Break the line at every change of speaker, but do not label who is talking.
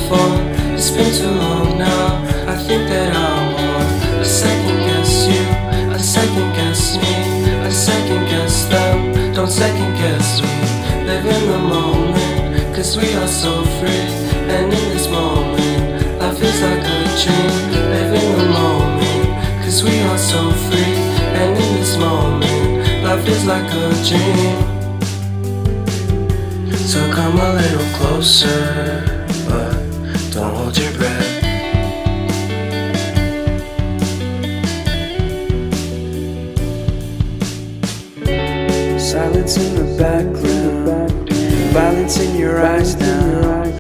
phone. It's been too long now, I think that I'm on. I second guess you, I second guess me, I second guess them, don't second guess me. Live in the moment, cause we are so free. And in this moment, life is like a dream. Live in the moment, cause we are so free. And in this moment, life is like a dream. So come a little closer, but don't hold your breath. Silence in the background, violence in your eyes now.